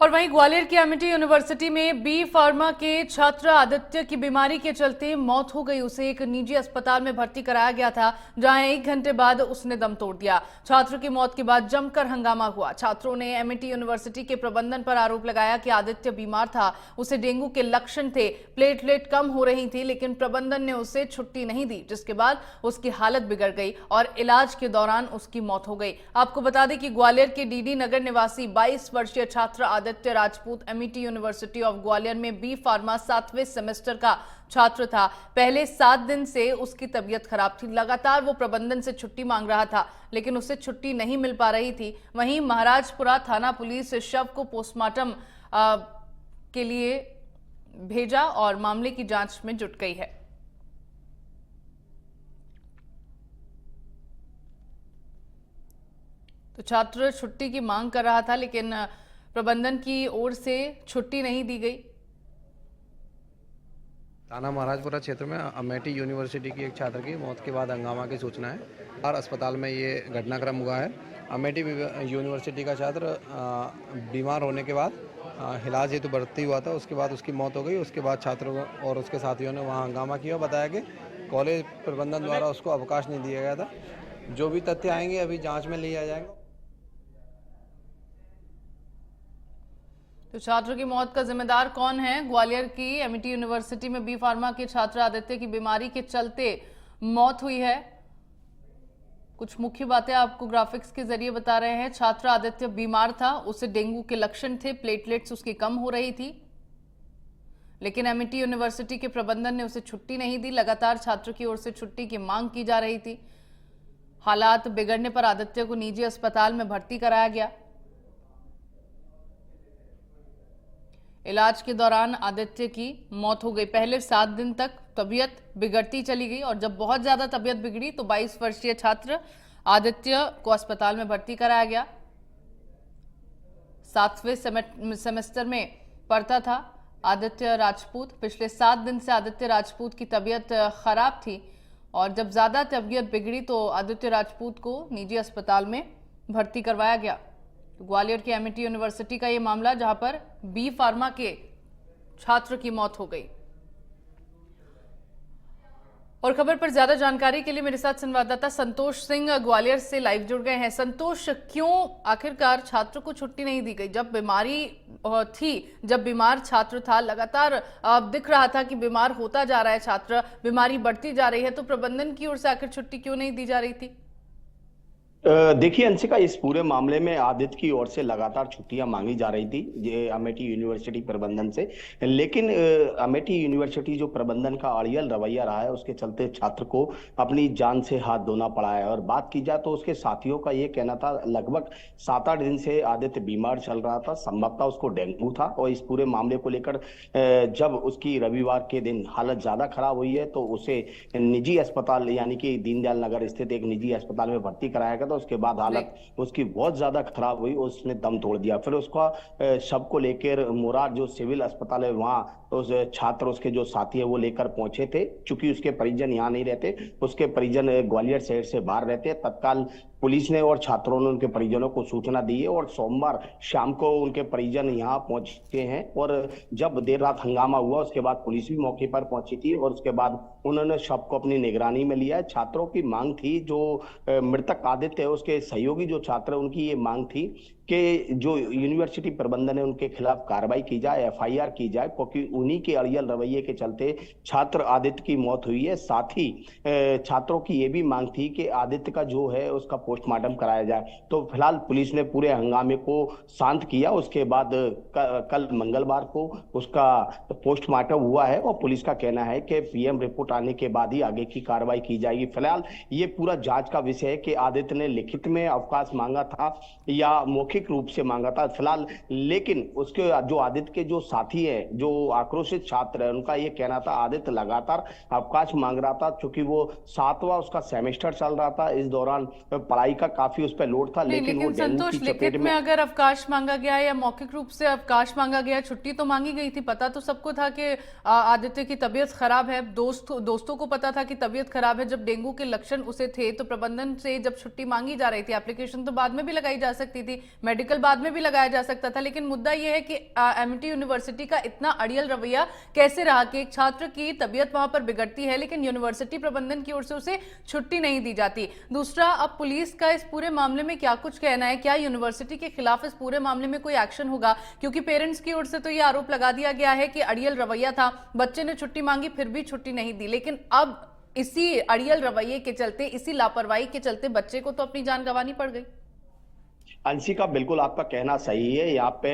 और वहीं ग्वालियर की एमिटी यूनिवर्सिटी में बी फार्मा के छात्र आदित्य की बीमारी के चलते मौत हो गई। उसे एक निजी अस्पताल में भर्ती कराया गया था, जहां 1 घंटे बाद उसने दम तोड़ दिया। छात्र की मौत के बाद जमकर हंगामा हुआ। छात्रों ने एमिटी यूनिवर्सिटी के प्रबंधन पर आरोप लगाया कि आदित्य बीमार था, उसे डेंगू के लक्षण थे, प्लेटलेट कम हो रही थी, लेकिन प्रबंधन ने उसे छुट्टी नहीं दी, जिसके बाद उसकी हालत बिगड़ गई और इलाज के दौरान उसकी मौत हो गई। आपको बता दें कि ग्वालियर के डीडी नगर निवासी 22 वर्षीय छात्र Aditya Rajput Amity university of Gwalior में बी फार्मा 7वें सेमेस्टर का छात्र था। पहले 7 दिन से उसकी तबीयत खराब थी। लगातार वो प्रबंधन से छुट्टी मांग रहा था, लेकिन उसे छुट्टी नहीं मिल पा रही थी। वहीं महाराजपुरा थाना पुलिस शव को पोस्टमार्टम के लिए भेजा और मामले की जांच में जुट गई है। तो छात्र छुट्टी की मांग कर रहा था, लेकिन प्रबंधन की ओर से छुट्टी नहीं दी गई। थाना महाराजपुरा क्षेत्र में अमेठी यूनिवर्सिटी की एक छात्र की मौत के बाद हंगामा की सूचना है और अस्पताल में ये घटनाक्रम हुआ है। अमेठी यूनिवर्सिटी का छात्र बीमार होने के बाद इलाज हेतु भर्ती हुआ था, उसके बाद उसकी मौत हो गई। उसके बाद छात्रों और उसके साथियों ने वहाँ हंगामा किया। बताया कि कॉलेज प्रबंधन द्वारा उसको अवकाश नहीं दिया गया था। जो भी तथ्य आएंगे अभी जाँच में लिया जाएगा। तो छात्र की मौत का जिम्मेदार कौन है? ग्वालियर की एमिटी यूनिवर्सिटी में बी फार्मा के छात्र आदित्य की बीमारी के चलते मौत हुई है। कुछ मुख्य बातें आपको ग्राफिक्स के जरिए बता रहे हैं। छात्र आदित्य बीमार था, उसे डेंगू के लक्षण थे, प्लेटलेट्स उसकी कम हो रही थी, लेकिन एमिटी यूनिवर्सिटी के प्रबंधन ने उसे छुट्टी नहीं दी। लगातार छात्र की ओर से छुट्टी की मांग की जा रही थी। हालात बिगड़ने पर आदित्य को निजी अस्पताल में भर्ती कराया गया। इलाज के दौरान आदित्य की मौत हो गई। पहले 7 दिन तक तबीयत बिगड़ती चली गई और जब बहुत ज्यादा तबीयत बिगड़ी तो 22 वर्षीय छात्र आदित्य को अस्पताल में भर्ती कराया गया। 7वें सेमेस्टर में पढ़ता था आदित्य राजपूत। पिछले 7 दिन से आदित्य राजपूत की तबीयत खराब थी और जब ज्यादा तबीयत बिगड़ी तो आदित्य राजपूत को निजी अस्पताल में भर्ती करवाया गया। ग्वालियर की एमिटी यूनिवर्सिटी का यह मामला, जहां पर बी फार्मा के छात्र की मौत हो गई। और खबर पर ज्यादा जानकारी के लिए मेरे साथ संवाददाता संतोष सिंह ग्वालियर से लाइव जुड़ गए हैं। संतोष, क्यों आखिरकार छात्र को छुट्टी नहीं दी गई? जब बीमारी थी, जब बीमार छात्र था, लगातार दिख रहा था कि बीमार होता जा रहा है छात्र, बीमारी बढ़ती जा रही है, तो प्रबंधन की ओर से आखिर छुट्टी क्यों नहीं दी जा रही थी? देखिए अंशिका, इस पूरे मामले में आदित्य की ओर से लगातार छुट्टियां मांगी जा रही थी ये अमेठी यूनिवर्सिटी प्रबंधन से, लेकिन अमेठी यूनिवर्सिटी जो प्रबंधन का अड़ियल रवैया रहा है उसके चलते छात्र को अपनी जान से हाथ धोना पड़ा है। और बात की जाए तो उसके साथियों का ये कहना था लगभग 7-8 दिन से आदित्य बीमार चल रहा था, संभवतः उसको डेंगू था। और इस पूरे मामले को लेकर जब उसकी रविवार के दिन हालत ज्यादा खराब हुई है तो उसे निजी अस्पताल यानी कि दीनदयाल नगर स्थित एक निजी अस्पताल में भर्ती कराया गया। तो उसके बाद हालत उसकी बहुत ज्यादा खराब हुई, उसने दम तोड़ दिया। फिर उसका शव को लेकर मुराद जो सिविल अस्पताल है वहां उस छात्र उसके जो साथी है वो लेकर पहुंचे थे। चूंकि उसके परिजन यहाँ नहीं रहते, उसके परिजन ग्वालियर शहर से बाहर रहते हैं। तत्काल पुलिस ने और छात्रों ने उनके परिजनों को सूचना दी है और सोमवार शाम को उनके परिजन यहाँ पहुंचे हैं। और जब देर रात हंगामा हुआ उसके बाद पुलिस भी मौके पर पहुंची थी और उसके बाद उन्होंने शव को अपनी निगरानी में लिया है। छात्रों की मांग थी, जो मृतक आदित्य है उसके सहयोगी जो छात्र है उनकी ये मांग थी कि जो यूनिवर्सिटी प्रबंधन है उनके खिलाफ कार्रवाई की जाए, एफआईआर की जाए, क्योंकि उन्हीं के अड़ियल रवैये के चलते छात्र आदित्य की मौत हुई है। साथ ही छात्रों की ये भी मांग थी कि आदित्य का जो है उसका पोस्टमार्टम कराया जाए। तो फिलहाल पुलिस ने पूरे हंगामे को शांत किया। उसके बाद कल मंगलवार को उसका पोस्टमार्टम हुआ है और पुलिस का कहना है कि पीएम रिपोर्ट आने के बाद ही आगे की कार्रवाई की जाएगी। फिलहाल ये पूरा जांच का विषय है कि आदित्य ने लिखित में अवकाश मांगा था या मौखिक रूप से मांगा था फिलहाल। लेकिन उसके जो आदित्य के जो साथी है, जो आक्रोशित छात्र है, उनका ये कहना था आदित्य लगातार अवकाश मांग रहा था क्योंकि वो 7वां उसका सेमेस्टर चल रहा था। इस दौरान पढ़ाई का काफी उस पर लोड था, लेकिन वो डेंगू की चपेट में अगर अवकाश मांगा गया या मौखिक रूप से अवकाश मांगा गया, छुट्टी तो मांगी गई थी। पता तो सबको था कि आदित्य की तबीयत खराब है, दोस्तों को पता था कि तबीयत खराब है। जब डेंगू के लक्षण उसे थे तो प्रबंधन से जब छुट्टी मांगी जा रही थी। एप्लीकेशन तो बाद में भी लगाई जा सकती थी, मेडिकल बाद में भी लगाया जा सकता था, लेकिन मुद्दा यह है कि एमिटी यूनिवर्सिटी का इतना अड़ियल रवैया कैसे रहा कि एक छात्र की तबीयत वहां पर बिगड़ती है लेकिन यूनिवर्सिटी प्रबंधन की ओर से उसे छुट्टी नहीं दी जाती। दूसरा, अब पुलिस का इस पूरे मामले में क्या कुछ कहना है? क्या यूनिवर्सिटी के खिलाफ इस पूरे मामले में कोई एक्शन होगा? क्योंकि पेरेंट्स की ओर से तो ये आरोप लगा दिया गया है कि अड़ियल रवैया था, बच्चे ने छुट्टी मांगी फिर भी छुट्टी नहीं दी, लेकिन अब इसी अड़ियल रवैये के चलते, इसी लापरवाही के चलते बच्चे को तो अपनी जान गंवानी पड़ गई। अंशिका, बिल्कुल आपका कहना सही है। यहाँ पे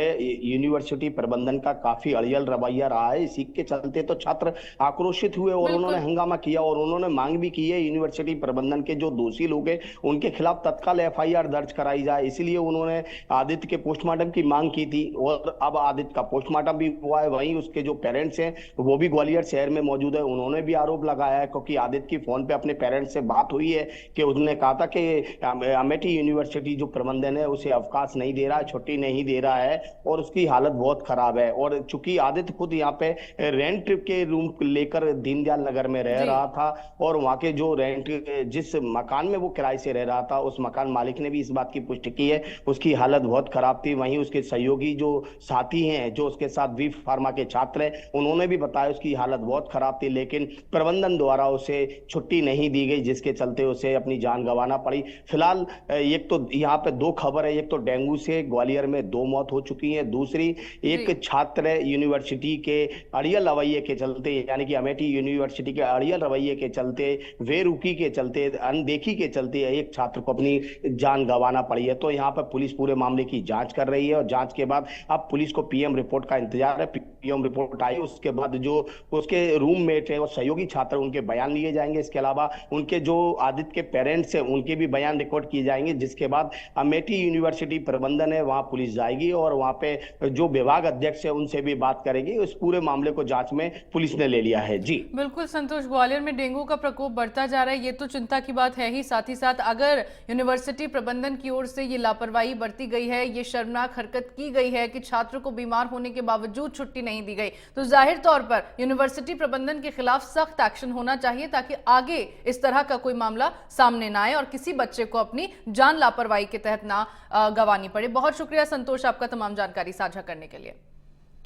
यूनिवर्सिटी प्रबंधन का काफी अड़ियल रवैया रहा है। इसी के चलते तो छात्र आक्रोशित हुए और उन्होंने हंगामा किया और उन्होंने मांग भी की है यूनिवर्सिटी प्रबंधन के जो दोषी लोग हैं उनके खिलाफ तत्काल एफआईआर दर्ज कराई जाए। इसीलिए उन्होंने आदित्य के पोस्टमार्टम की मांग की थी और अब आदित्य का पोस्टमार्टम भी हुआ है। वहीं उसके जो पेरेंट्स हैं वो भी ग्वालियर शहर में मौजूद है। उन्होंने भी आरोप लगाया है क्योंकि आदित्य की फोन पे अपने पेरेंट्स से बात हुई है कि उसने कहा था कि अमेठी यूनिवर्सिटी जो प्रबंधन है उसे अवकाश नहीं दे रहा है, छुट्टी नहीं दे रहा है और उसकी हालत बहुत खराब है। और चूंकि आदित्य खुद यहाँ पे रेंट के रूम लेकर दीनदयाल नगर में रह रहा था और वहां के जो रेंट, जिस मकान में वो किराए से रह रहा था, उस मकान मालिक ने भी इस बात की पुष्टि की है उसकी हालत बहुत खराब थी। वहीं उसके सहयोगी जो साथी हैं, जो उसके साथ बी फार्मा के छात्र हैं, उन्होंने भी बताया उसकी हालत बहुत खराब थी, लेकिन प्रबंधन द्वारा उसे छुट्टी नहीं दी गई, जिसके चलते उसे अपनी जान गंवाना पड़ी। फिलहाल एक तो यहाँ पे दो खबर है, एक तो डेंगू से ग्वालियर में 2 मौत हो चुकी है, दूसरी एक छात्र यूनिवर्सिटी के अड़ियल रवैये के चलते, यानी कि अमेठी यूनिवर्सिटी के अड़ियल रवैये के चलते, बेरुखी के चलते, अनदेखी के चलते एक छात्र को अपनी जान गंवाना पड़ी है। तो यहाँ पर पुलिस पूरे मामले की जांच कर रही है और जांच के बाद अब पुलिस को पीएम रिपोर्ट का इंतजार है। पीएम रिपोर्ट आई उसके बाद जो उसके रूममेट है और सहयोगी छात्र, उनके बयान लिए जाएंगे। इसके अलावा उनके जो आदित्य के पेरेंट्स हैं उनके भी बयान रिकॉर्ड किए जाएंगे, जिसके बाद अमेठी यूनिवर्सिटी प्रबंधन है वहां पुलिस जाएगी और वहां पे जो विभाग अध्यक्ष है उनसे भी बात करेगी। उस पूरे मामले को जांच में पुलिस ने ले लिया है। जी बिल्कुल संतोष, ग्वालियर में डेंगू का प्रकोप बढ़ता जा रहा है, ये तो चिंता की बात है ही। साथ ही साथ अगर यूनिवर्सिटी प्रबंधन की ओर से ये लापरवाही बरती गई है, ये शर्मनाक हरकत की गई है कि छात्र को बीमार होने के बावजूद छुट्टी नहीं दी गई, तो जाहिर तौर पर यूनिवर्सिटी प्रबंधन के खिलाफ सख्त एक्शन होना चाहिए ताकि आगे इस तरह का कोई मामला सामने ना आए और किसी बच्चे को अपनी जान लापरवाही के तहत ना गंवानी पड़े। बहुत शुक्रिया संतोष आपका तमाम जानकारी साझा करने के लिए।